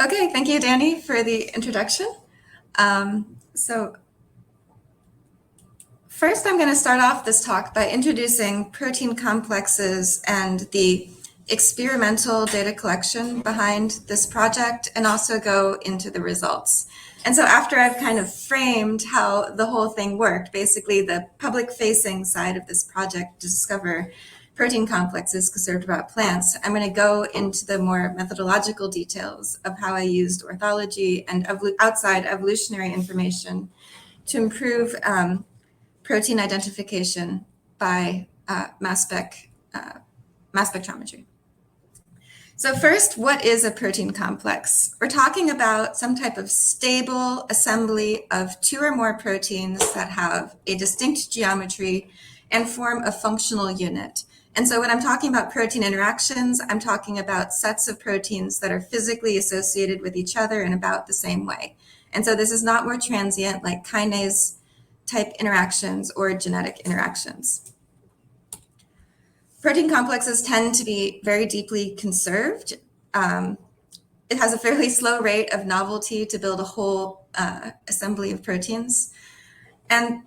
Okay, thank you, Danny, for the introduction. So first, I'm going to start off this talk by introducing protein complexes and the experimental data collection behind this project, and also go into the results. And so after I've kind of framed how the whole thing worked, basically the public-facing side of this project to discover protein complexes conserved about plants, I'm going to go into the more methodological details of how I used orthology and outside evolutionary information to improve protein identification by mass spectrometry. So first, what is a protein complex? We're talking about some type of stable assembly of two or more proteins that have a distinct geometry and form a functional unit. And so when I'm talking about protein interactions, I'm talking about sets of proteins that are physically associated with each other in about the same way. And so this is not more transient like kinase type interactions or genetic interactions. Protein complexes tend to be very deeply conserved. It has a fairly slow rate of novelty to build a whole assembly of proteins. And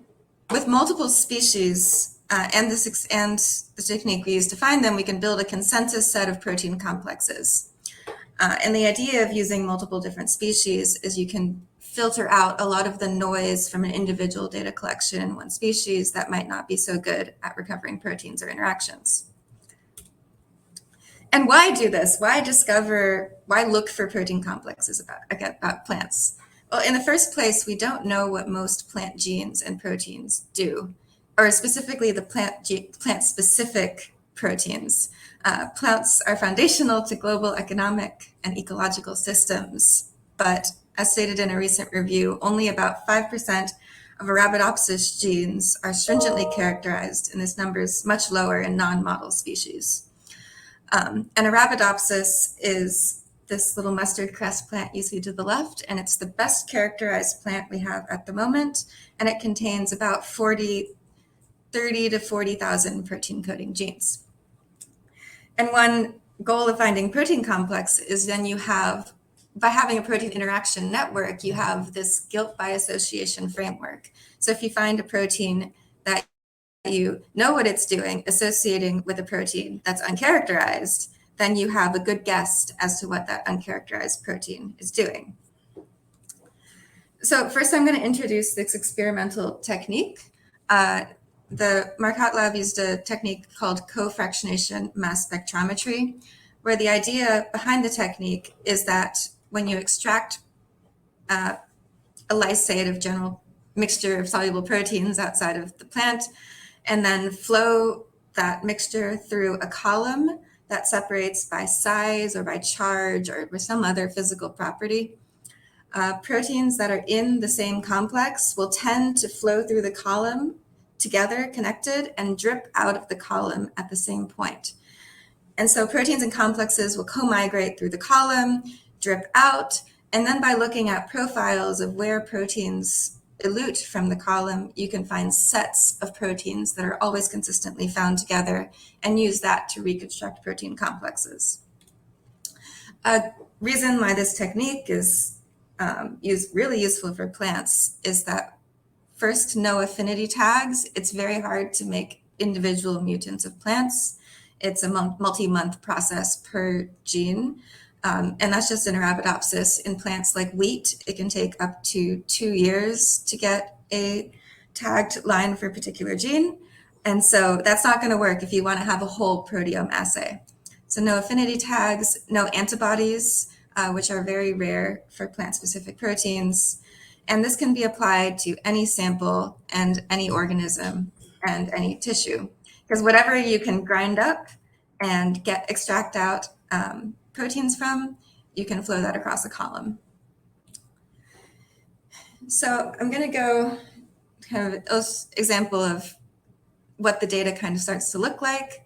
with multiple species and the technique we use to find them, we can build a consensus set of protein complexes. And the idea of using multiple different species is you can filter out a lot of the noise from an individual data collection in one species that might not be so good at recovering proteins or interactions. And why do this? Why look for protein complexes about plants? Well, in the first place, we don't know what most plant genes and proteins do, or specifically the plant-specific proteins. Plants are foundational to global economic and ecological systems, but as stated in a recent review, only about 5% of Arabidopsis genes are stringently characterized, and this number is much lower in non-model species. And Arabidopsis is this little mustard cress plant you see to the left, and it's the best characterized plant we have at the moment, and it contains about 30 to 40,000 protein coding genes. And one goal of finding protein complex is then by having a protein interaction network, you have this guilt by association framework. So if you find a protein that you know what it's doing, associating with a protein that's uncharacterized, then you have a good guess as to what that uncharacterized protein is doing. So first I'm going to introduce this experimental technique. The Marcotte lab used a technique called co-fractionation mass spectrometry, where the idea behind the technique is that when you extract a lysate of general mixture of soluble proteins outside of the plant, and then flow that mixture through a column that separates by size or by charge or by some other physical property, proteins that are in the same complex will tend to flow through the column together, connected, and drip out of the column at the same point. And so proteins and complexes will co-migrate through the column, drip out, and then by looking at profiles of where proteins elute from the column, you can find sets of proteins that are always consistently found together and use that to reconstruct protein complexes. A reason why this technique is really useful for plants is that first, no affinity tags. It's very hard to make individual mutants of plants. It's a multi-month process per gene. And that's just in Arabidopsis. In plants like wheat, it can take up to 2 years to get a tagged line for a particular gene. And so that's not going to work if you want to have a whole proteome assay. So no affinity tags, no antibodies, which are very rare for plant-specific proteins. And this can be applied to any sample and any organism and any tissue. Because whatever you can grind up and extract out proteins from, you can flow that across a column. So I'm going to go kind of an example of what the data kind of starts to look like.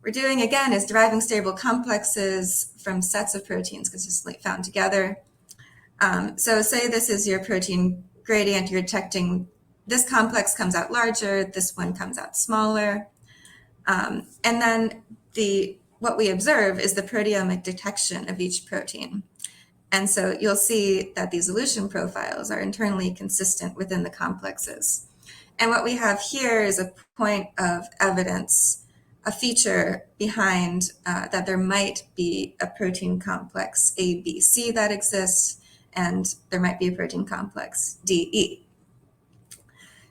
We're doing, again, is deriving stable complexes from sets of proteins consistently found together. So say this is your protein gradient, you're detecting this complex comes out larger, this one comes out smaller. And then what we observe is the proteomic detection of each protein. And so you'll see that these elution profiles are internally consistent within the complexes. And what we have here is a point of evidence, a feature behind that there might be a protein complex ABC that exists, and there might be a protein complex DE.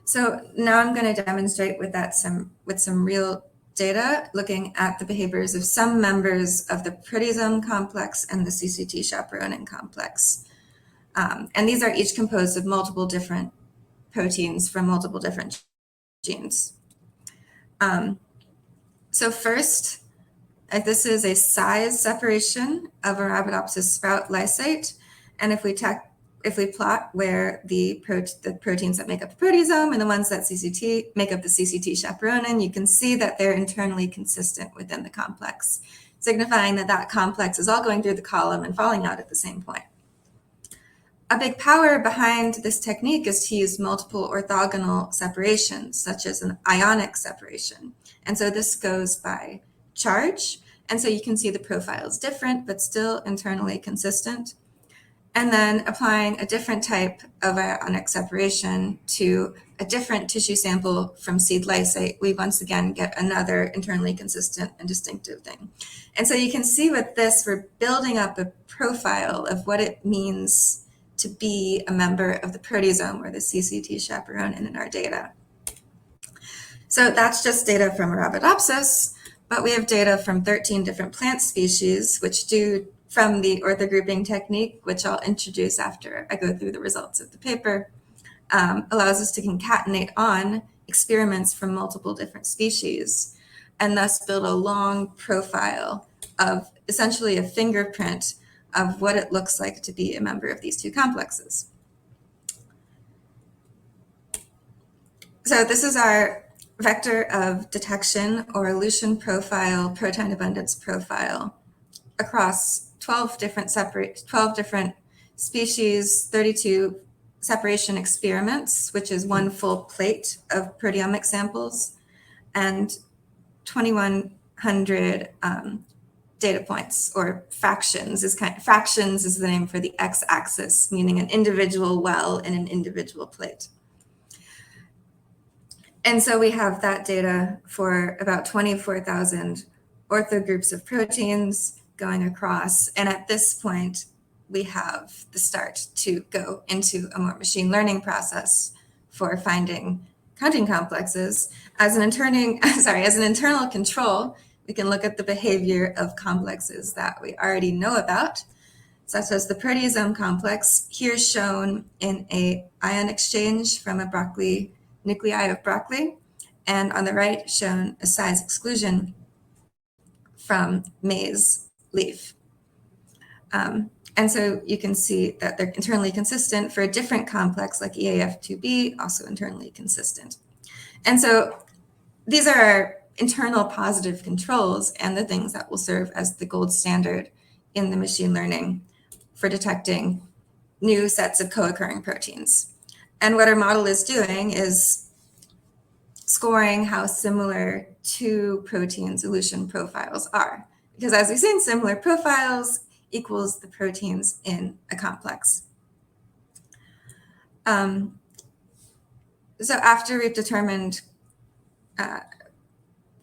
So now I'm going to demonstrate with some real data, looking at the behaviors of some members of the proteasome complex and the CCT chaperonin complex. And these are each composed of multiple different proteins from multiple different genes. So first, this is a size separation of Arabidopsis sprout lysate. And if we plot where the proteins that make up the proteasome and the ones that make up the CCT chaperonin, you can see that they're internally consistent within the complex, signifying that that complex is all going through the column and falling out at the same point. A big power behind this technique is to use multiple orthogonal separations, such as an ionic separation. And so this goes by charge. And so you can see the profile is different, but still internally consistent. And then applying a different type of ionic separation to a different tissue sample from seed lysate, we once again get another internally consistent and distinctive thing. And so you can see with this, we're building up a profile of what it means to be a member of the proteasome or the CCT chaperonin in our data. So that's just data from Arabidopsis, but we have data from 13 different plant species, which do from the orthogrouping technique, which I'll introduce after I go through the results of the paper, allows us to concatenate on experiments from multiple different species and thus build a long profile of essentially a fingerprint of what it looks like to be a member of these two complexes. So this is our vector of detection or elution profile, protein abundance profile across 12 different species, 32 separation experiments, which is one full plate of proteomic samples, and 2,100 data points, or fractions is the name for the x-axis, meaning an individual well in an individual plate. And so we have that data for about 24,000 orthogroups of proteins going across. And at this point, we have the start to go into a more machine learning process for finding counting complexes. As an internal control, we can look at the behavior of complexes that we already know about, such as the proteasome complex, here shown in a ion exchange from a broccoli nuclei of broccoli, and on the right shown a size exclusion from maize leaf. And so you can see that they're internally consistent for a different complex like EAF2B, also internally consistent. And so these are our internal positive controls and the things that will serve as the gold standard in the machine learning for detecting new sets of co-occurring proteins. And what our model is doing is scoring how similar two proteins' elution profiles are. Because as we've seen, similar profiles equals the proteins in a complex. So after we've determined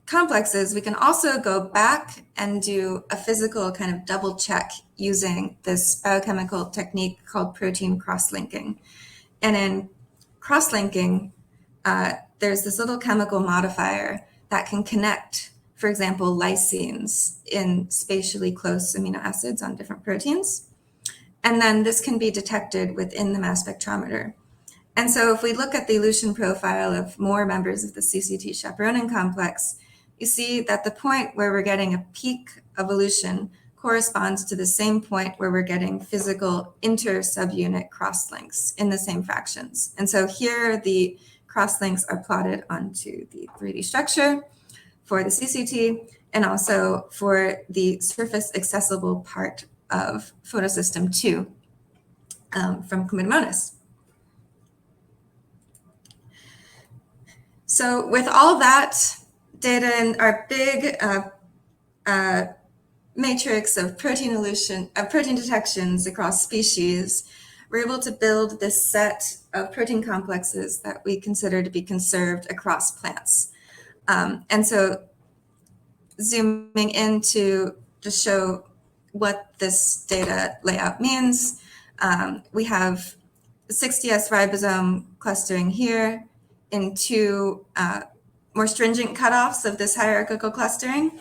complexes, we can also go back and do a physical kind of double check using this biochemical technique called protein cross-linking. And in cross-linking, there's this little chemical modifier that can connect, for example, lysines in spatially close amino acids on different proteins. And then this can be detected within the mass spectrometer. And so if we look at the elution profile of more members of the CCT chaperonin complex, you see that the point where we're getting a peak of elution corresponds to the same point where we're getting physical inter-subunit crosslinks in the same fractions. And so here the crosslinks are plotted onto the 3D structure for the CCT and also for the surface accessible part of photosystem 2 from Chlamydomonas. So with all that data and our big matrix of protein detections across species, we're able to build this set of protein complexes that we consider to be conserved across plants. And so zooming in to just show what this data layout means, we have 60S ribosome clustering here in two more stringent cutoffs of this hierarchical clustering,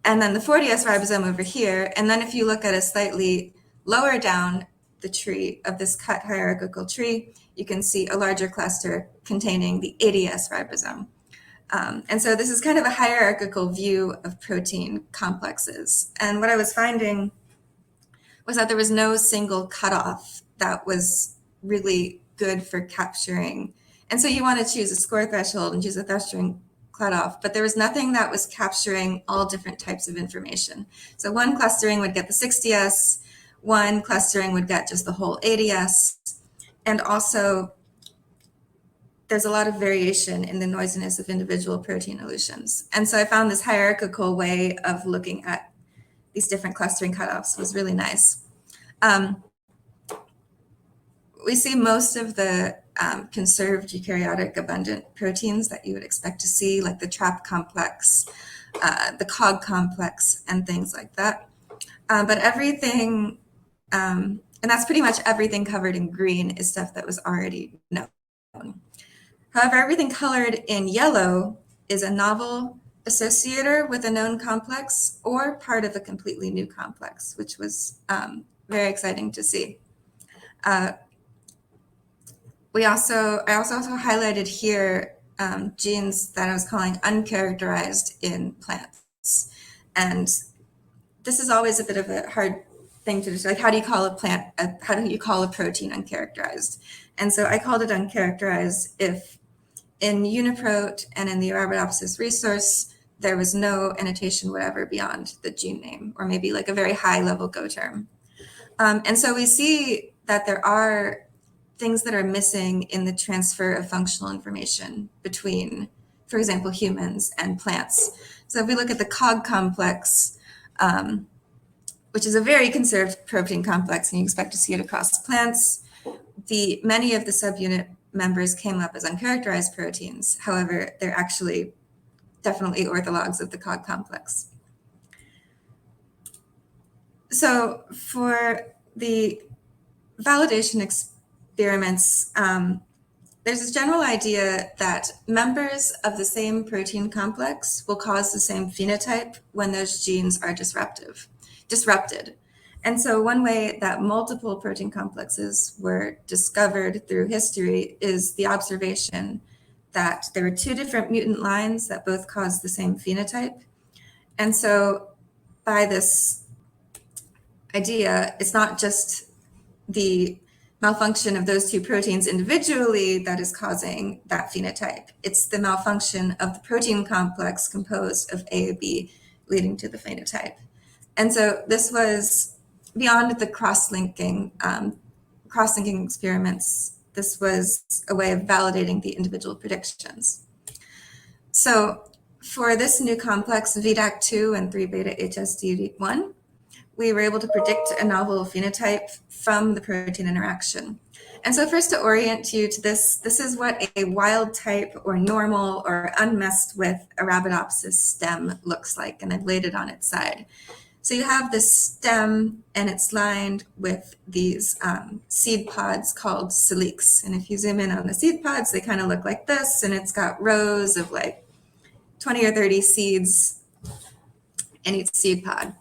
and then the 40S ribosome over here. And then if you look at a slightly lower down the tree of this cut hierarchical tree, you can see a larger cluster containing the 80S ribosome. And so this is kind of a hierarchical view of protein complexes. And what I was finding was that there was no single cutoff that was really good for capturing. And so you want to choose a score threshold and choose a clustering cutoff, but there was nothing that was capturing all different types of information. So one clustering would get the 60S, one clustering would get just the whole 80S, and also there's a lot of variation in the noisiness of individual protein elutions. And so I found this hierarchical way of looking at these different clustering cutoffs was really nice. We see most of the conserved eukaryotic abundant proteins that you would expect to see, like the TRAP complex, the COG complex, and things like that. But everything, and that's pretty much everything covered in green, is stuff that was already known. However, everything colored in yellow is a novel associator with a known complex or part of a completely new complex, which was very exciting to see. I also highlighted here genes that I was calling uncharacterized in plants. And this is always a bit of a hard thing to do. Like, how do you call a plant, how do you call a protein uncharacterized? And so I called it uncharacterized if in UniProt and in the Arabidopsis resource, there was no annotation whatever beyond the gene name, or maybe like a very high level Go term. And so we see that there are things that are missing in the transfer of functional information between, for example, humans and plants. So if we look at the COG complex, which is a very conserved protein complex, and you expect to see it across plants, many of the subunit members came up as uncharacterized proteins. However, they're actually definitely orthologs of the COG complex. So for the validation experiments, there's this general idea that members of the same protein complex will cause the same phenotype when those genes are disrupted. And so one way that multiple protein complexes were discovered through history is the observation that there were two different mutant lines that both cause the same phenotype. And so by this idea, it's not just the malfunction of those two proteins individually that is causing that phenotype. It's the malfunction of the protein complex composed of A and B leading to the phenotype. And so this was beyond the cross-linking experiments. This was a way of validating the individual predictions. So for this new complex, VDAC2 and 3-beta-HSD1, we were able to predict a novel phenotype from the protein interaction. And so first, to orient you to this is what a wild type or normal or unmessed with Arabidopsis stem looks like, and I've laid it on its side. So you have this stem, and it's lined with these seed pods called calyx. And if you zoom in on the seed pods, they kind of look like this, and it's got rows of like 20 or 30 seeds in each seed pod.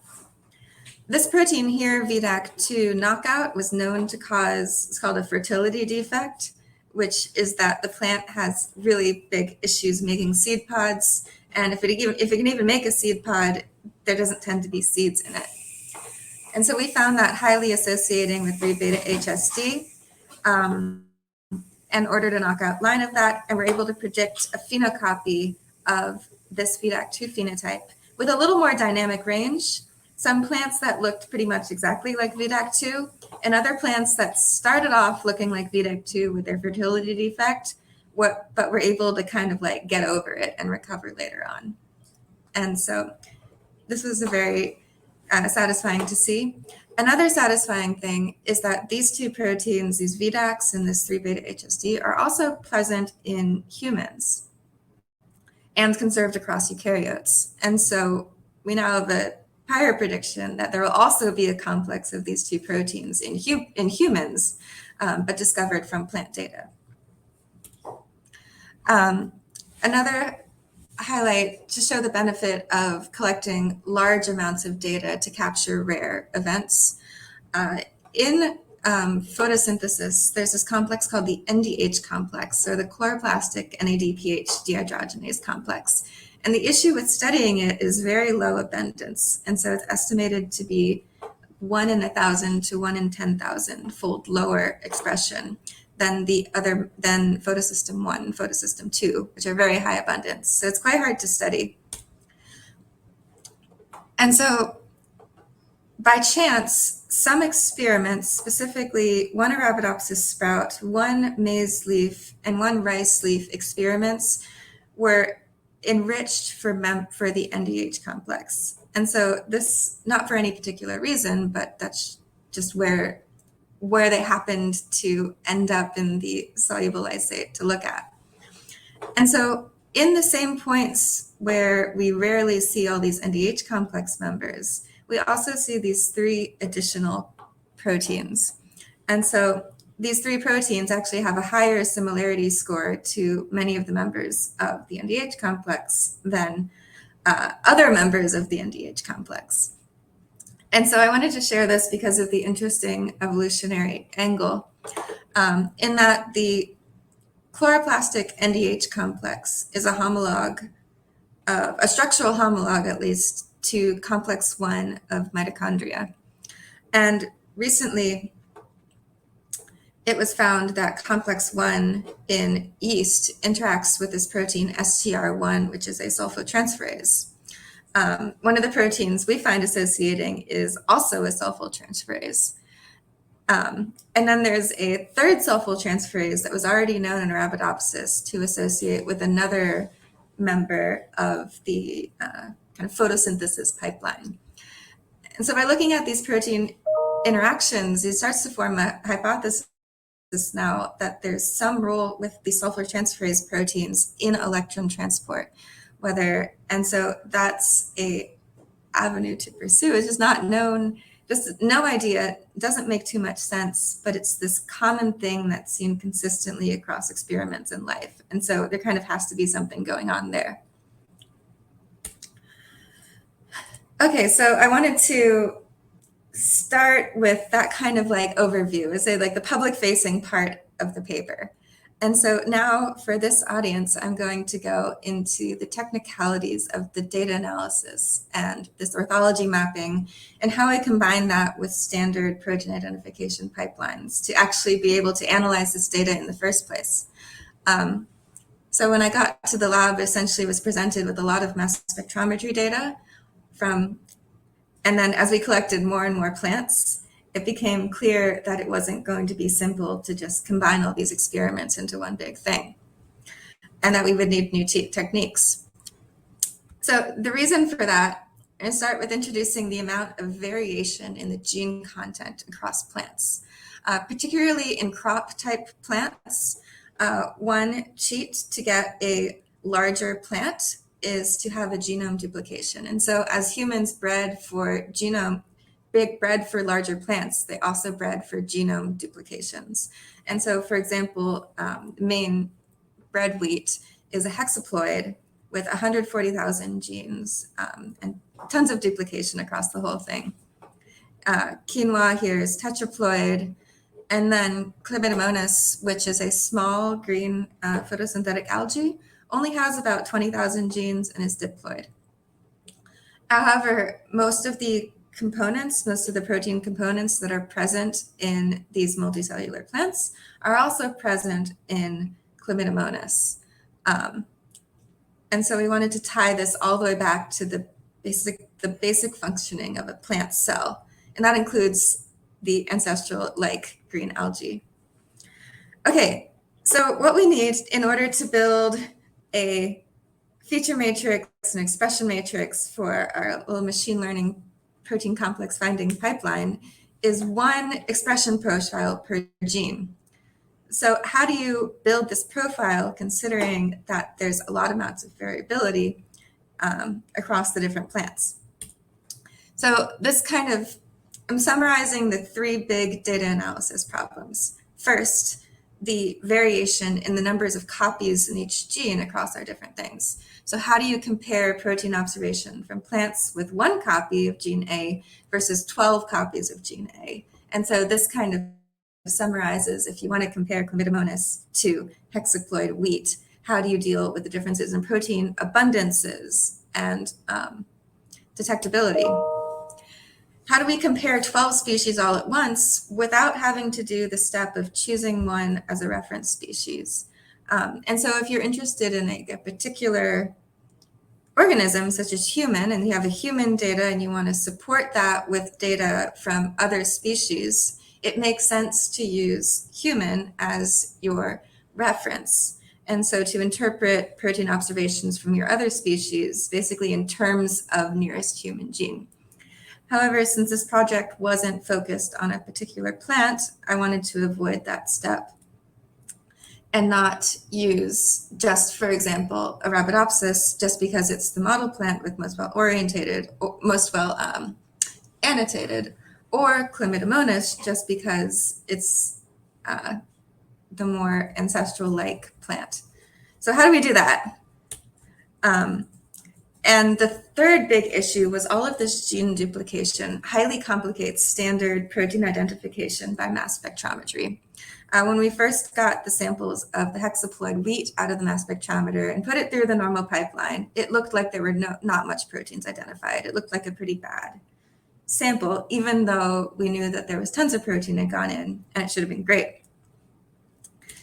This protein here, VDAC2 knockout, was known to cause, it's called a fertility defect, which is that the plant has really big issues making seed pods. And if it can even make a seed pod, there doesn't tend to be seeds in it. And so we found that highly associating with 3-beta-HSD and ordered a knockout line of that, and we're able to predict a phenocopy of this VDAC2 phenotype with a little more dynamic range. Some plants that looked pretty much exactly like VDAC2, and other plants that started off looking like VDAC2 with their fertility defect, but were able to kind of like get over it and recover later on. And so this was a very satisfying to see. Another satisfying thing is that these two proteins, these VDACs and this 3-beta-HSD, are also present in humans and conserved across eukaryotes. And so we now have a prior prediction that there will also be a complex of these two proteins in humans, but discovered from plant data. Another highlight to show the benefit of collecting large amounts of data to capture rare events. In photosynthesis, there's this complex called the NDH complex, or the chloroplastic NADPH dehydrogenase complex. And the issue with studying it is very low abundance. And so it's estimated to be 1 in 1,000 to 1 in 10,000 fold lower expression than photosystem 1 and photosystem 2, which are very high abundance. So it's quite hard to study. And so by chance, some experiments, specifically one Arabidopsis sprout, one maize leaf, and one rice leaf experiments, were enriched for the NDH complex. And so this, not for any particular reason, but that's just where they happened to end up in the soluble lysate to look at. And so in the same points where we rarely see all these NDH complex members, we also see these 3 additional proteins. And so these 3 proteins actually have a higher similarity score to many of the members of the NDH complex than other members of the NDH complex. And so I wanted to share this because of the interesting evolutionary angle, in that the chloroplastic NDH complex is a homologue, a structural homologue at least, to complex 1 of mitochondria. And recently, it was found that complex 1 in yeast interacts with this protein STR1, which is a sulfotransferase. One of the proteins we find associating is also a sulfotransferase. And then there's a third sulfotransferase that was already known in Arabidopsis to associate with another member of the kind of photosynthesis pipeline. And so by looking at these protein interactions, it starts to form a hypothesis now that there's some role with the sulfotransferase proteins in electron transport. And so that's a avenue to pursue. It's just not known, just no idea, doesn't make too much sense, but it's this common thing that's seen consistently across experiments in life. And so there kind of has to be something going on there. Okay, so I wanted to start with that kind of like overview, say like the public facing part of the paper. And so now for this audience, I'm going to go into the technicalities of the data analysis and this orthology mapping and how I combine that with standard protein identification pipelines to actually be able to analyze this data in the first place. So when I got to the lab, essentially was presented with a lot of mass spectrometry data and then as we collected more and more plants, it became clear that it wasn't going to be simple to just combine all these experiments into one big thing, and that we would need new techniques. So the reason for that, I'm going to start with introducing the amount of variation in the gene content across plants, particularly in crop type plants. One cheat to get a larger plant is to have a genome duplication. And so as humans bred for larger plants, they also bred for genome duplications. And so, for example, Maine bread wheat is a hexaploid with 140,000 genes and tons of duplication across the whole thing. Quinoa here is tetraploid. And then Chlamydomonas, which is a small green photosynthetic algae, only has about 20,000 genes and is diploid. However, most of the protein components that are present in these multicellular plants are also present in Chlamydomonas. And so we wanted to tie this all the way back to the basic functioning of a plant cell. And that includes the ancestral like green algae. Okay, so what we need in order to build a feature matrix and expression matrix for our little machine learning protein complex finding pipeline is one expression profile per gene. So how do you build this profile considering that there's a lot of amounts of variability across the different plants? So this kind of, I'm summarizing the three big data analysis problems. First, the variation in the numbers of copies in each gene across our different things. So how do you compare protein observation from plants with one copy of gene A versus 12 copies of gene A? And so this kind of summarizes, if you want to compare Chlamydomonas to hexaploid wheat, how do you deal with the differences in protein abundances and detectability? How do we compare 12 species all at once without having to do the step of choosing one as a reference species? And so if you're interested in a particular organism, such as human, and you have a human data and you want to support that with data from other species, it makes sense to use human as your reference. And so to interpret protein observations from your other species, basically in terms of nearest human gene. However, since this project wasn't focused on a particular plant, I wanted to avoid that step and not use just, for example, Arabidopsis just because it's the model plant with most well-orientated, most well annotated, or Chlamydomonas just because it's the more ancestral-like plant. So how do we do that? And the third big issue was all of this gene duplication highly complicates standard protein identification by mass spectrometry. When we first got the samples of the hexaploid wheat out of the mass spectrometer and put it through the normal pipeline, it looked like there were not much proteins identified. It looked like a pretty bad sample, even though we knew that there was tons of protein had gone in and it should have been great.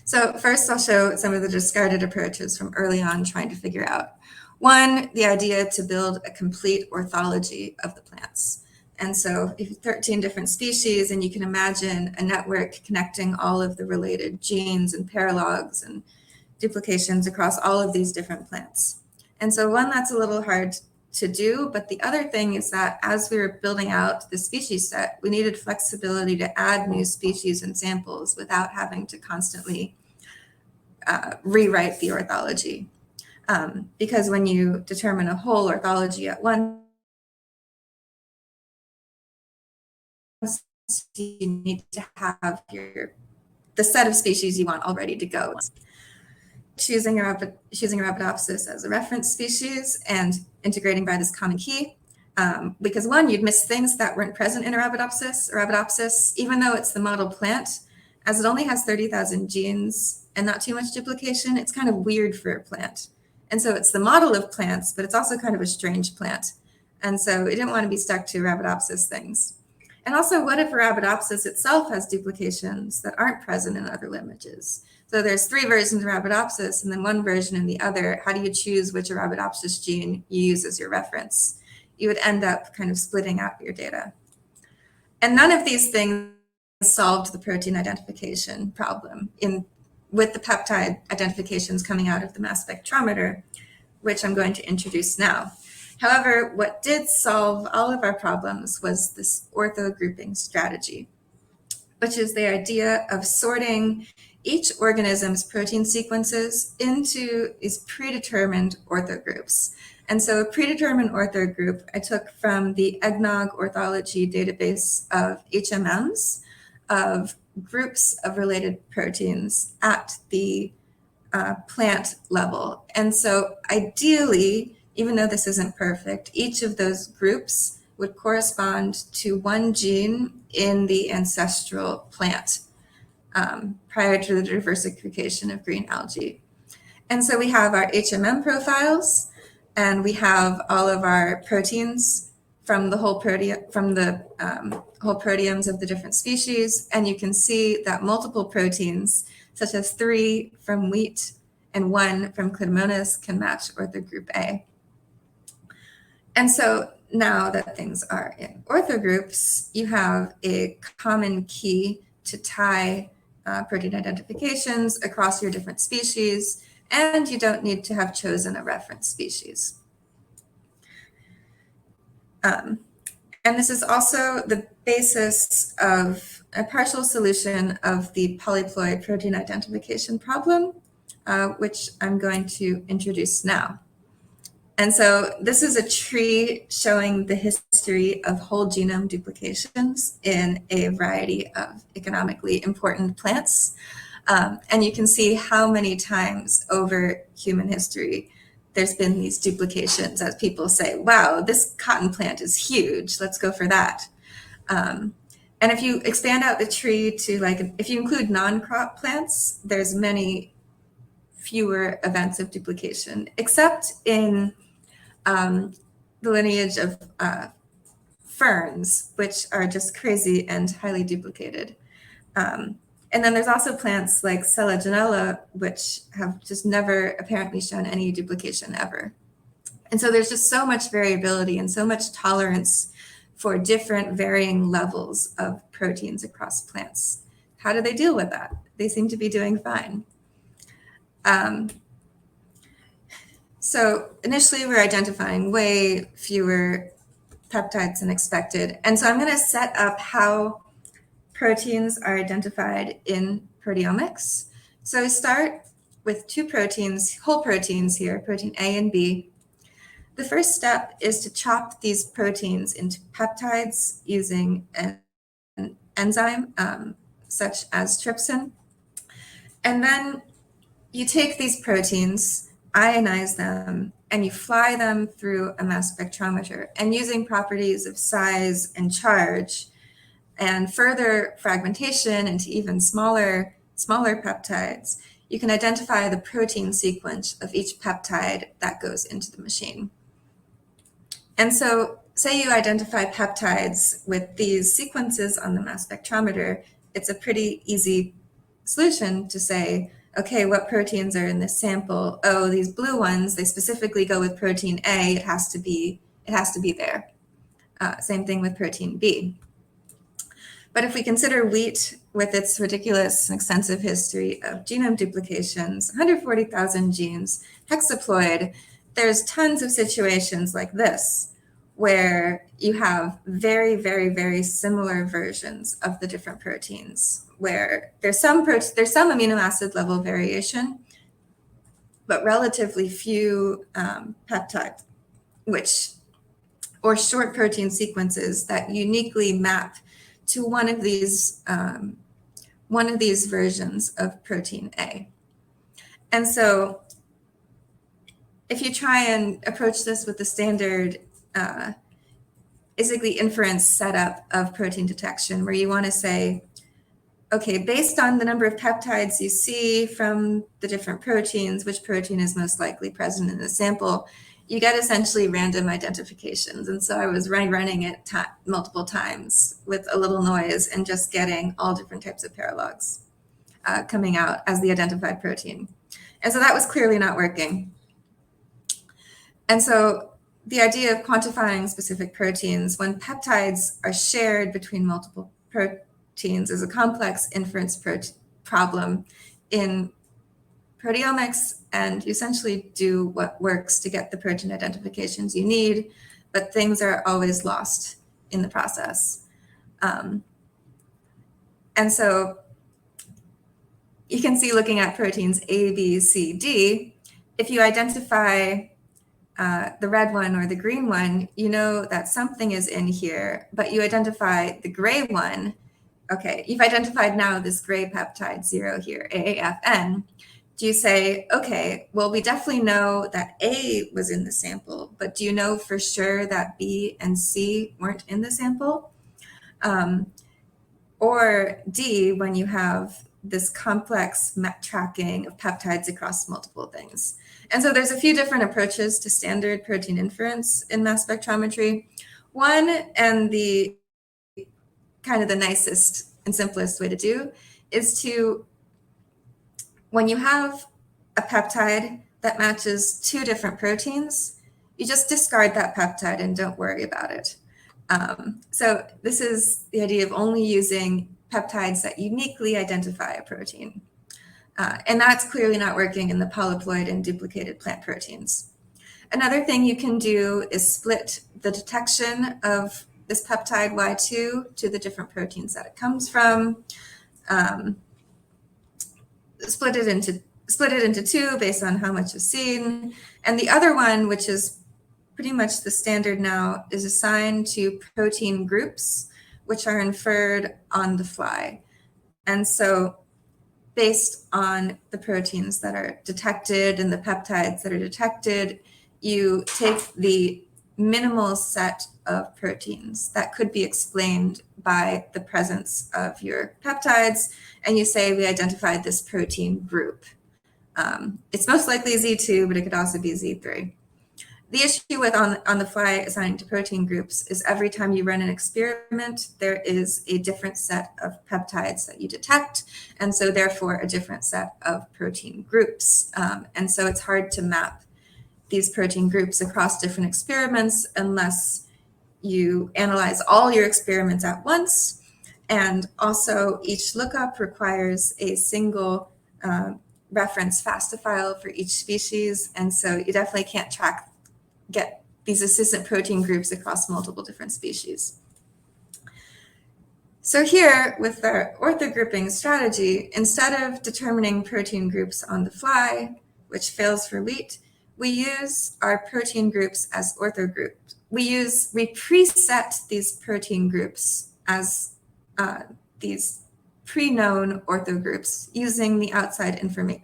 So first I'll show some of the discarded approaches from early on trying to figure out. One, the idea to build a complete orthology of the plants. And so if 13 different species, and you can imagine a network connecting all of the related genes and paralogs and duplications across all of these different plants. And so one, that's a little hard to do, but the other thing is that as we were building out the species set, we needed flexibility to add new species and samples without having to constantly rewrite the orthology. Because when you determine a whole orthology at once, you need to have the set of species you want all ready to go. Choosing Arabidopsis as a reference species and integrating by this common key. Because one, you'd miss things that weren't present in Arabidopsis, even though it's the model plant, as it only has 30,000 genes and not too much duplication, it's kind of weird for a plant. And so it's the model of plants, but it's also kind of a strange plant. And so we didn't want to be stuck to Arabidopsis things. And also, what if Arabidopsis itself has duplications that aren't present in other lineages? So there's 3 versions of Arabidopsis and then 1 version in the other. How do you choose which Arabidopsis gene you use as your reference? You would end up kind of splitting out your data. And none of these things solved the protein identification problem with the peptide identifications coming out of the mass spectrometer, which I'm going to introduce now. However, what did solve all of our problems was this orthogrouping strategy, which is the idea of sorting each organism's protein sequences into these predetermined orthogroups. And so a predetermined orthogroup I took from the EGNOG orthology database of HMMs of groups of related proteins at the plant level. And so ideally, even though this isn't perfect, each of those groups would correspond to one gene in the ancestral plant prior to the diversification of green algae. And so we have our HMM profiles, and we have all of our proteins from the whole whole proteomes of the different species. And you can see that multiple proteins, such as 3 from wheat and 1 from Chlamydomonas, can match orthogroup A. And so now that things are in orthogroups, you have a common key to tie protein identifications across your different species, and you don't need to have chosen a reference species. And And this is also the basis of a partial solution of the polyploid protein identification problem, which I'm going to introduce now. And so this is a tree showing the history of whole genome duplications in a variety of economically important plants. And you can see how many times over human history there's been these duplications as people say, wow, this cotton plant is huge, let's go for that. And if you expand out the tree to if you include non-crop plants, there's many fewer events of duplication, except in the lineage of ferns, which are just crazy and highly duplicated. And then there's also plants like Selaginella, which have just never apparently shown any duplication ever. And so there's just so much variability and so much tolerance for different varying levels of proteins across plants. How do they deal with that? They seem to be doing fine. So initially we're identifying way fewer peptides than expected. And so I'm going to set up how proteins are identified in proteomics. So we start with two proteins, whole proteins here, protein A and B. The first step is to chop these proteins into peptides using an enzyme such as trypsin. And then you take these proteins, ionize them, and you fly them through a mass spectrometer. And using properties of size and charge and further fragmentation into even smaller peptides, you can identify the protein sequence of each peptide that goes into the machine. And so say you identify peptides with these sequences on the mass spectrometer, it's a pretty easy solution to say, okay, what proteins are in this sample? Oh, these blue ones, they specifically go with protein A, it has to be there. Same thing with protein B. But if we consider wheat with its ridiculous and extensive history of genome duplications, 140,000 genes, hexaploid, there's tons of situations like this where you have very, very, very similar versions of the different proteins, where there's some amino acid level variation, but relatively few peptides, or short protein sequences that uniquely map to one of these versions of protein A. And so if you try and approach this with the standard basically inference setup of protein detection, where you want to say, okay, based on the number of peptides you see from the different proteins, which protein is most likely present in the sample, you get essentially random identifications. And so I was running it multiple times with a little noise and just getting all different types of paralogs coming out as the identified protein. And so that was clearly not working. And so the idea of quantifying specific proteins when peptides are shared between multiple proteins is a complex inference problem in proteomics, and you essentially do what works to get the protein identifications you need, but things are always lost in the process. And so you can see, looking at proteins A, B, C, D, if you identify the red one or the green one, you know that something is in here, but you identify the gray one. Okay, you've identified now this gray peptide 0 here, AAFN. Do you say, okay, well, we definitely know that A was in the sample, but do you know for sure that B and C weren't in the sample? Or D, when you have this complex tracking of peptides across multiple things. And so there's a few different approaches to standard protein inference in mass spectrometry. One, and the kind of the nicest and simplest way to do, is to, when you have a peptide that matches two different proteins, you just discard that peptide and don't worry about it. So this is the idea of only using peptides that uniquely identify a protein. And that's clearly not working in the polyploid and duplicated plant proteins. Another thing you can do is split the detection of this peptide Y2 to the different proteins that it comes from, split it into two based on how much is seen. And the other one, which is pretty much the standard now, is assigned to protein groups, which are inferred on the fly. And so based on the proteins that are detected and the peptides that are detected, you take the minimal set of proteins that could be explained by the presence of your peptides, and you say we identified this protein group. It's most likely Z2, but it could also be Z3. The issue with on the fly assigning to protein groups is every time you run an experiment, there is a different set of peptides that you detect, and so therefore a different set of protein groups. And so it's hard to map these protein groups across different experiments unless you analyze all your experiments at once. And also each lookup requires a single reference FASTA file for each species. And so you definitely can't get these assistant protein groups across multiple different species. So here with our orthogrouping strategy, instead of determining protein groups on the fly, which fails for wheat, we use our protein groups as orthogroups. We preset these protein groups as these pre-known orthogroups using the outside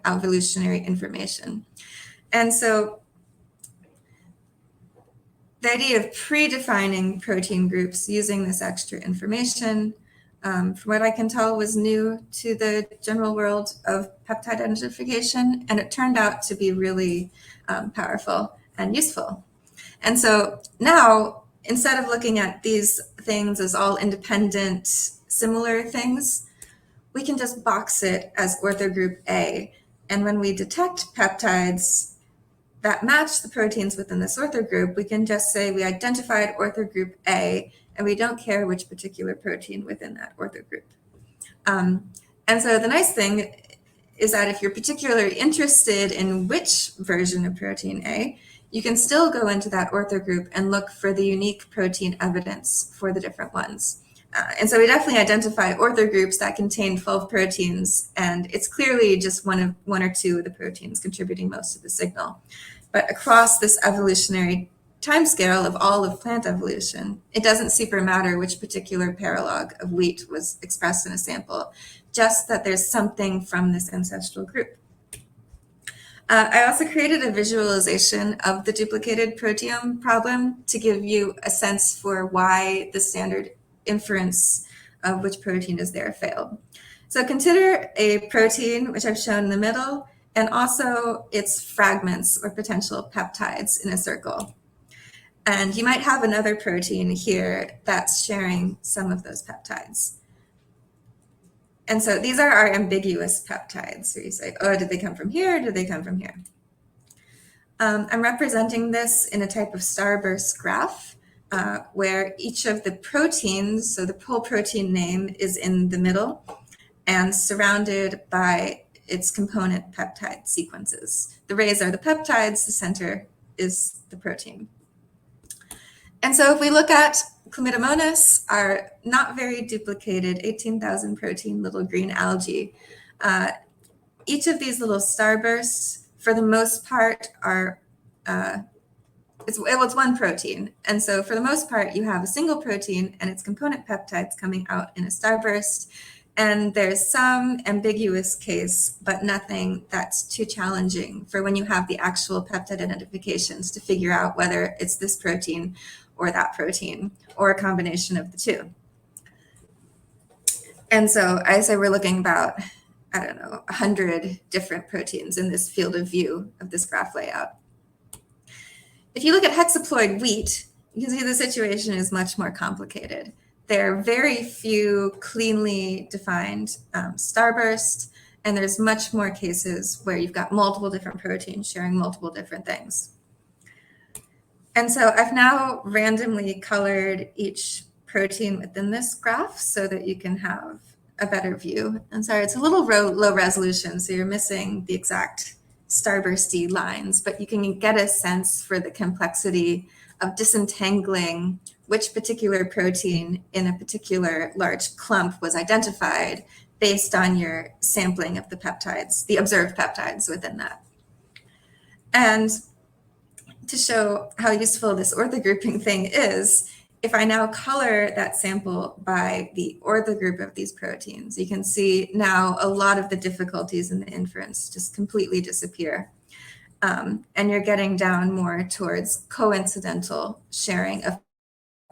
evolutionary information. And so the idea of predefining protein groups using this extra information, from what I can tell, was new to the general world of peptide identification, and it turned out to be really powerful and useful. And so now, instead of looking at these things as all independent, similar things, we can just box it as orthogroup A. And when we detect peptides that match the proteins within this orthogroup, we can just say we identified orthogroup A, and we don't care which particular protein within that orthogroup. And so the nice thing is that if you're particularly interested in which version of protein A, you can still go into that orthogroup and look for the unique protein evidence for the different ones. And so we definitely identify orthogroups that contain 12 proteins, and it's clearly just one or two of the proteins contributing most of the signal. But across this evolutionary timescale of all of plant evolution, it doesn't super matter which particular paralog of wheat was expressed in a sample, just that there's something from this ancestral group. I also created a visualization of the duplicated proteome problem to give you a sense for why the standard inference of which protein is there failed. So consider a protein, which I've shown in the middle, and also its fragments or potential peptides in a circle. And you might have another protein here that's sharing some of those peptides. And so these are our ambiguous peptides. So you say, oh, did they come from here? Or did they come from here? I'm representing this in a type of starburst graph where each of the proteins, so the whole protein name is in the middle and surrounded by its component peptide sequences. The rays are the peptides, the center is the protein. And so if we look at Chlamydomonas, our not very duplicated 18,000 protein little green algae, each of these little starbursts, for the most part, are it's one protein. And so for the most part, you have a single protein and its component peptides coming out in a starburst. And there's some ambiguous case, but nothing that's too challenging for when you have the actual peptide identifications to figure out whether it's this protein or that protein or a combination of the two. And so I say we're looking about, 100 different proteins in this field of view of this graph layout. If you look at hexaploid wheat, you can see the situation is much more complicated. There are very few cleanly defined starbursts, and there's much more cases where you've got multiple different proteins sharing multiple different things. And so I've now randomly colored each protein within this graph so that you can have a better view. And sorry, it's a little low resolution, so you're missing the exact starbursty lines, but you can get a sense for the complexity of disentangling which particular protein in a particular large clump was identified based on your sampling of the peptides, the observed peptides within that. And to show how useful this orthogrouping thing is, if I now color that sample by the orthogroup of these proteins, you can see now a lot of the difficulties in the inference just completely disappear. And you're getting down more towards coincidental sharing of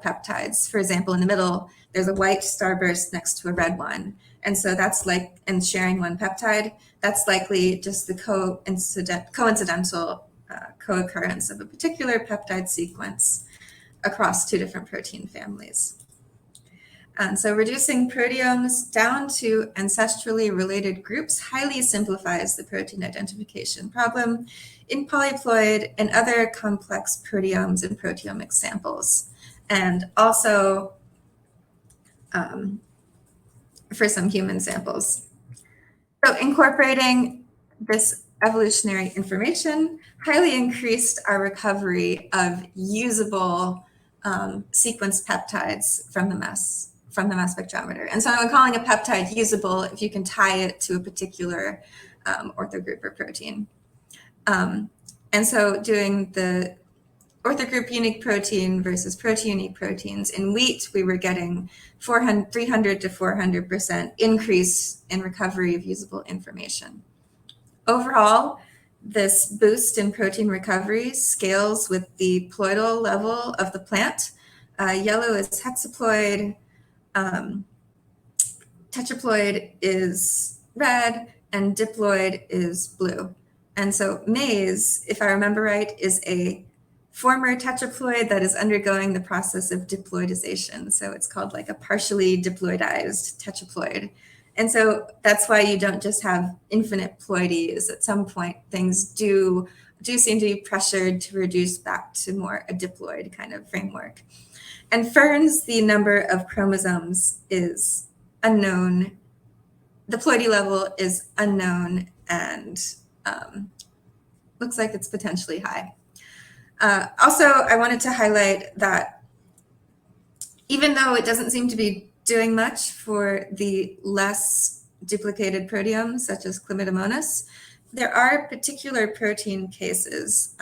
peptides. For example, in the middle, there's a white starburst next to a red one. And so that's like, and sharing one peptide, that's likely just the coincidental co-occurrence of a particular peptide sequence across two different protein families. And so reducing proteomes down to ancestrally related groups highly simplifies the protein identification problem in polyploid and other complex proteomes and proteomic samples, and also for some human samples. So incorporating this evolutionary information highly increased our recovery of usable sequenced peptides from the mass spectrometer. And so I'm calling a peptide usable if you can tie it to a particular orthogroup or protein. And so doing the orthogroup unique protein versus protein-unique proteins, in wheat, we were getting 300 to 400% increase in recovery of usable information. Overall, this boost in protein recovery scales with the ploidal level of the plant. Yellow is hexaploid, tetraploid is red, and diploid is blue. And so maize, if I remember right, is a former tetraploid that is undergoing the process of diploidization. So it's called like a partially diploidized tetraploid. And so that's why you don't just have infinite ploidies. At some point, things do seem to be pressured to reduce back to more a diploid kind of framework. And ferns, the number of chromosomes is unknown. The ploidy level is unknown and looks like it's potentially high. Also, I wanted to highlight that even though it doesn't seem to be doing much for the less duplicated proteomes, such as Chlamydomonas, there are particular protein cases.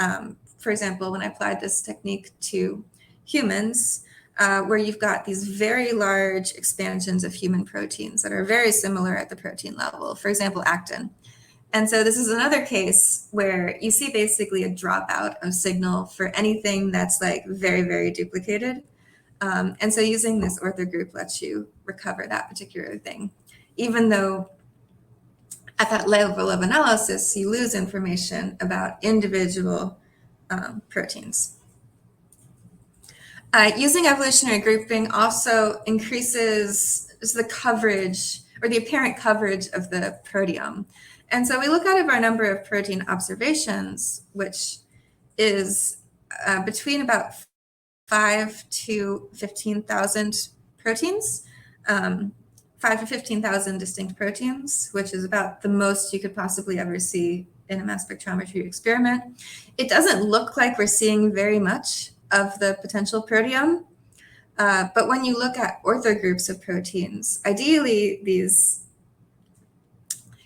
For example, when I applied this technique to humans, where you've got these very large expansions of human proteins that are very similar at the protein level, for example, actin. And so this is another case where you see basically a dropout of signal for anything that's like very, very duplicated. And so using this orthogroup lets you recover that particular thing, even though at that level of analysis, you lose information about individual proteins. Using evolutionary grouping also increases the coverage or the apparent coverage of the proteome. And so we look out of our number of protein observations, which is between about 5 to 15,000 proteins, 5 to 15,000 distinct proteins, which is about the most you could possibly ever see in a mass spectrometry experiment. It doesn't look like we're seeing very much of the potential proteome, but when you look at orthogroups of proteins, ideally these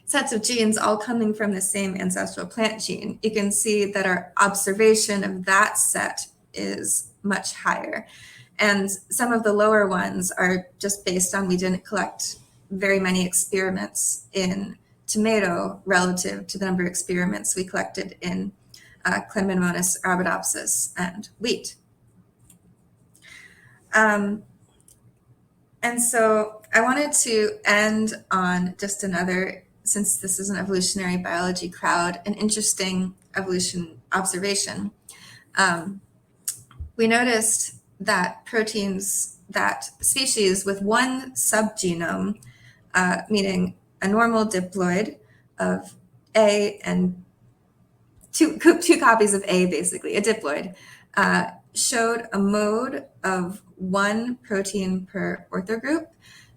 sets of genes all coming from the same ancestral plant gene, you can see that our observation of that set is much higher. And some of the lower ones are just based on we didn't collect very many experiments in tomato relative to the number of experiments we collected in Chlamydomonas, Arabidopsis, and wheat. And so I wanted to end on just another, since this is an evolutionary biology crowd, an interesting evolution observation. We noticed that proteins, that species with one subgenome, meaning a normal diploid of A and two copies of A, basically, a diploid, showed a mode of one protein per orthogroup.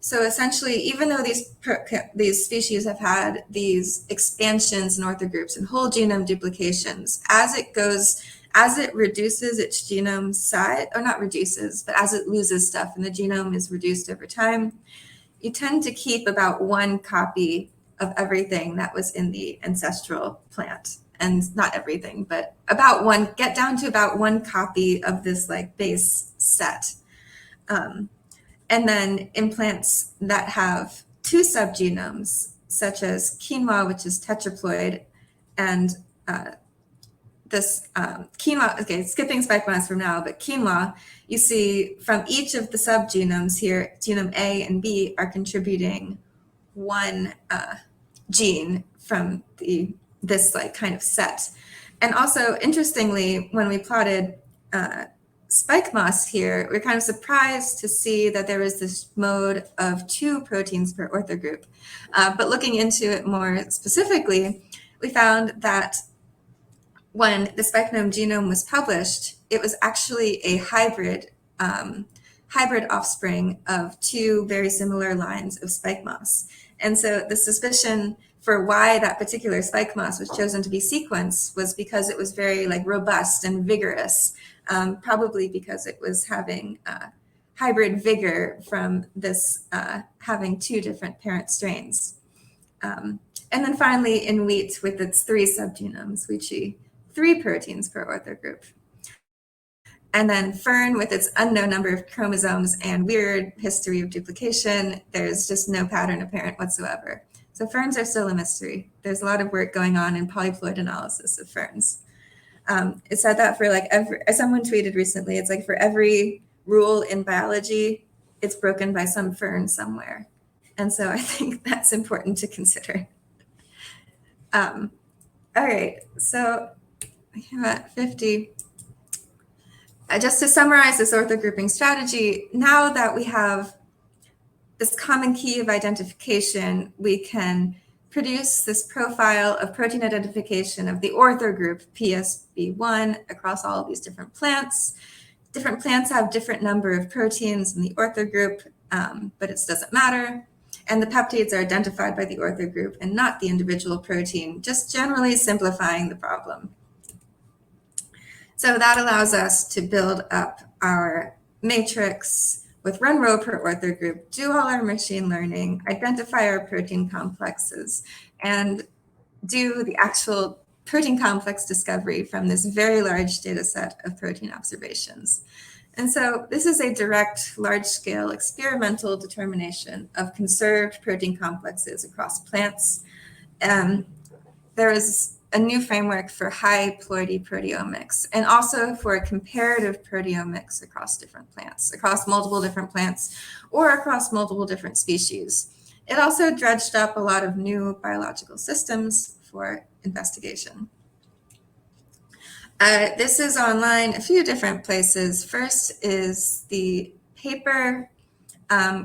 So essentially, even though these species have had these expansions and orthogroups and whole genome duplications, as it goes as it reduces its genome size, or not reduces, but as it loses stuff and the genome is reduced over time, you tend to keep about 1 copy of everything that was in the ancestral plant. And not everything, but about 1, get down to about 1 copy of this like base set. And then in plants that have 2 subgenomes, such as quinoa, which is tetraploid, and this quinoa, okay, skipping spike moss from now, but quinoa, you see from each of the subgenomes here, genome A and B are contributing 1 gene from this like kind of set. And also, interestingly, when we plotted spike moss here, we're kind of surprised to see that there is this mode of 2 proteins per orthogroup. But looking into it more specifically, we found that when the spikenome genome was published, it was actually a hybrid offspring of 2 very similar lines of spike moss. And so the suspicion for why that particular spike moss was chosen to be sequenced was because it was very like robust and vigorous, probably because it was having hybrid vigor from this having 2 different parent strains. And then finally in wheat with its 3 subgenomes, we see 3 proteins per orthogroup. And then fern with its unknown number of chromosomes and weird history of duplication, there's just no pattern apparent whatsoever. So ferns are still a mystery. There's a lot of work going on in polyploid analysis of ferns. It said that for like someone tweeted recently, it's like for every rule in biology, it's broken by some fern somewhere. And so I think that's important to consider. All right, so I'm at 50. Just to summarize this orthogrouping strategy, now that we have this common key of identification, we can produce this profile of protein identification of the orthogroup PSB1 across all of these different plants. Different plants have different number of proteins in the orthogroup, but it doesn't matter. And the peptides are identified by the orthogroup and not the individual protein, just generally simplifying the problem. So that allows us to build up our matrix with 1 row per orthogroup, do all our machine learning, identify our protein complexes, and do the actual protein complex discovery from this very large data set of protein observations. And so this is a direct, large-scale experimental determination of conserved protein complexes across plants. There is a new framework for high ploidy proteomics, and also for comparative proteomics across different plants, across multiple different plants, or across multiple different species. It also dredged up a lot of new biological systems for investigation. This is online a few different places. First is the paper.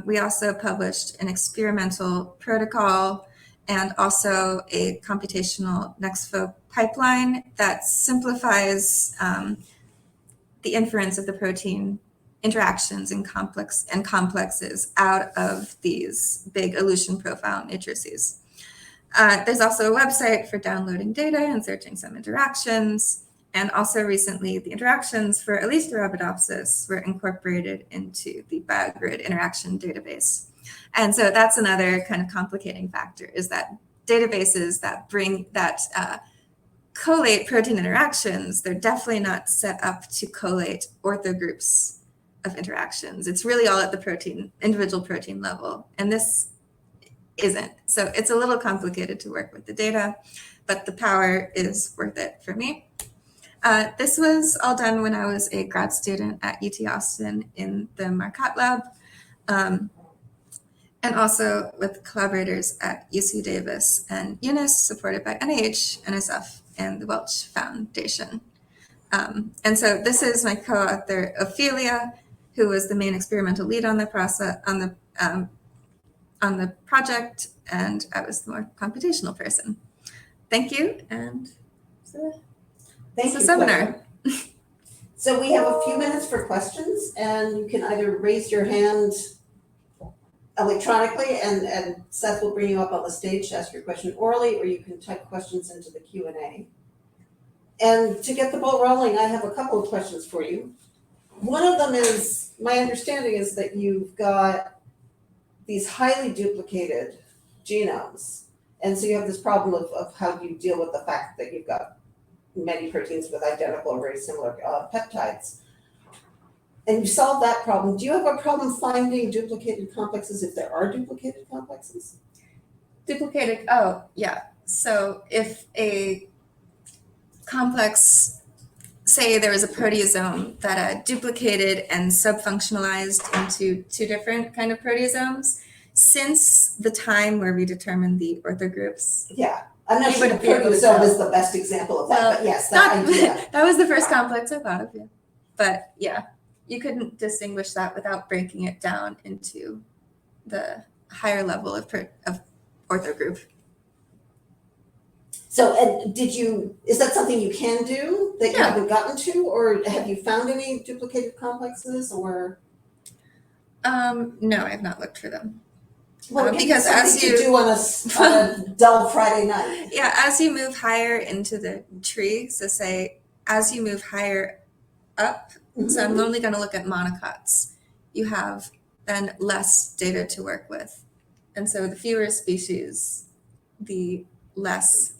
We also published an experimental protocol and also a computational Nextfo pipeline that simplifies the inference of the protein interactions and complexes out of these big elution profile matrices. There's also a website for downloading data and searching some interactions. And also recently, the interactions for at least Arabidopsis were incorporated into the BioGrid interaction database. And so that's another kind of complicating factor, is that databases that collate protein interactions, they're definitely not set up to collate orthogroups of interactions. It's really all at the individual protein level. And this isn't. So it's a little complicated to work with the data, but the power is worth it for me. This was all done when I was a grad student at UT Austin in the Marcotte Lab, and also with collaborators at UC Davis and UNIS, supported by NIH, NSF, and the Welch Foundation. And so this is my co-author, Ophelia, who was the main experimental lead on the process, on the project, and I was the more computational person. Thank you, and Thank you, seminar. So we have a few minutes for questions, and you can either raise your hand electronically, and Seth will bring you up on the stage to ask your question orally, or you can type questions into the Q&A. And to get the ball rolling, I have a couple of questions for you. One of them is, my understanding is that you've got these highly duplicated genomes. And so you have this problem of how do you deal with the fact that you've got many proteins with identical or very similar peptides. And you solve that problem. Do you have a problem finding duplicated complexes if there are duplicated complexes? Duplicated, oh, yeah. So if a complex, say there was a proteasome that duplicated and subfunctionalized into two different kind of proteasomes, since the time where we determined the orthogroups. Yeah, I'm not You sure the wouldn't be able to proteasome tell. is the best example of that, Well, but yes, that idea. That was the first complex I thought of, yeah. But yeah, you couldn't distinguish that without breaking it down into the higher level of orthogroup. So, and is that something you can do that you Yeah. haven't gotten to, or have you found any duplicated complexes, or? No, I have not looked for them. Well, because as to you do on a dull Friday night. Yeah, as you move higher into the tree, so say as you move higher up, so I'm only going to look at monocots, you have then less data to work with. And so the fewer species, the less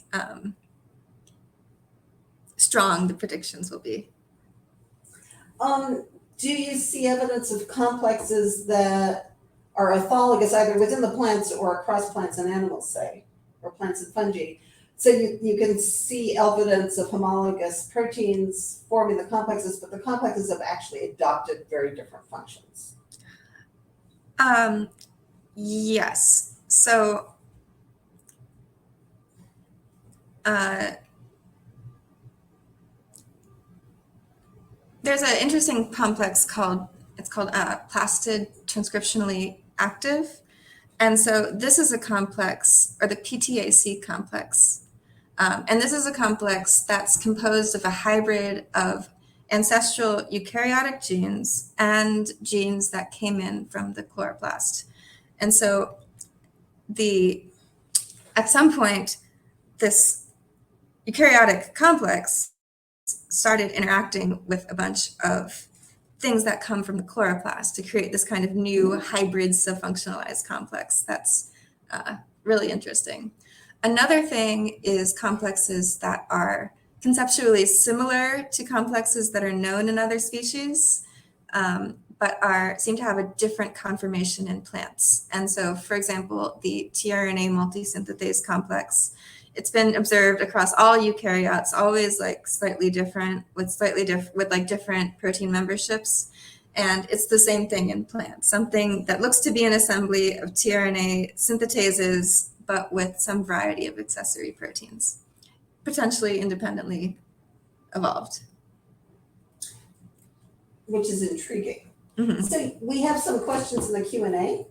strong the predictions will be. Do you see evidence of complexes that are orthologous either within the plants or across plants and animals, say, or plants and fungi? So you can see evidence of homologous proteins forming the complexes, but the complexes have actually adopted very different functions. Yes. So there's an interesting complex called plastid transcriptionally active. And so this is a complex, or the PTAC complex. And this is a complex that's composed of a hybrid of ancestral eukaryotic genes and genes that came in from the chloroplast. And so at some point, this eukaryotic complex started interacting with a bunch of things that come from the chloroplast to create this kind of new hybrid subfunctionalized complex that's really interesting. Another thing is complexes that are conceptually similar to complexes that are known in other species, but seem to have a different conformation in plants. And so, for example, the tRNA multisynthetase complex, it's been observed across all eukaryotes, always like slightly different with different protein memberships. And it's the same thing in plants, something that looks to be an assembly of tRNA synthetases, but with some variety of accessory proteins, potentially independently evolved. Which is intriguing. Mm-hmm. So we have some questions in the Q&A.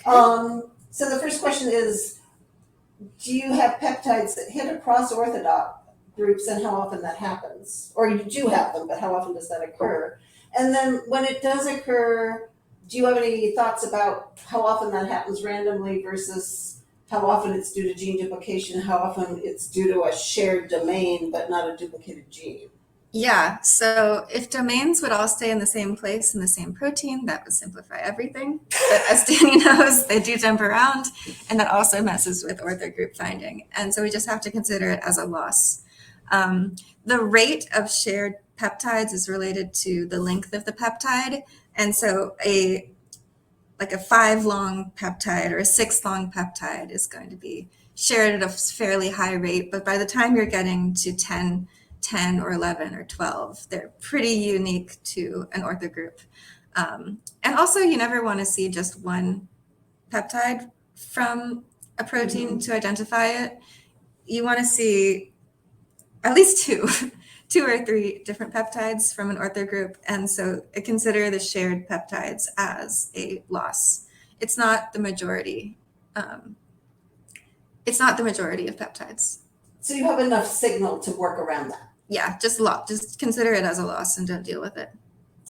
Okay. So the first question is, do you have peptides that hit across orthodox groups, and how often that happens? Or you do have them, but how often does that occur? And then when it does occur, do you have any thoughts about how often that happens randomly versus how often it's due to gene duplication, how often it's due to a shared domain but not a duplicated gene? Yeah, so if domains would all stay in the same place in the same protein, that would simplify everything. But as Danny knows, they do jump around, and that also messes with orthogroup finding. And so we just have to consider it as a loss. The rate of shared peptides is related to the length of the peptide. And so a 5-long peptide or a 6-long peptide is going to be shared at a fairly high rate. But by the time you're getting to 10 or 11 or 12, they're pretty unique to an orthogroup. And also, you never want to see just one peptide from a protein to identify it. You want to see at least two or three different peptides from an orthogroup. And so consider the shared peptides as a loss. It's not the majority. It's not the majority of peptides. So you have enough signal to work around that? Yeah, just consider it as a loss and don't deal with it.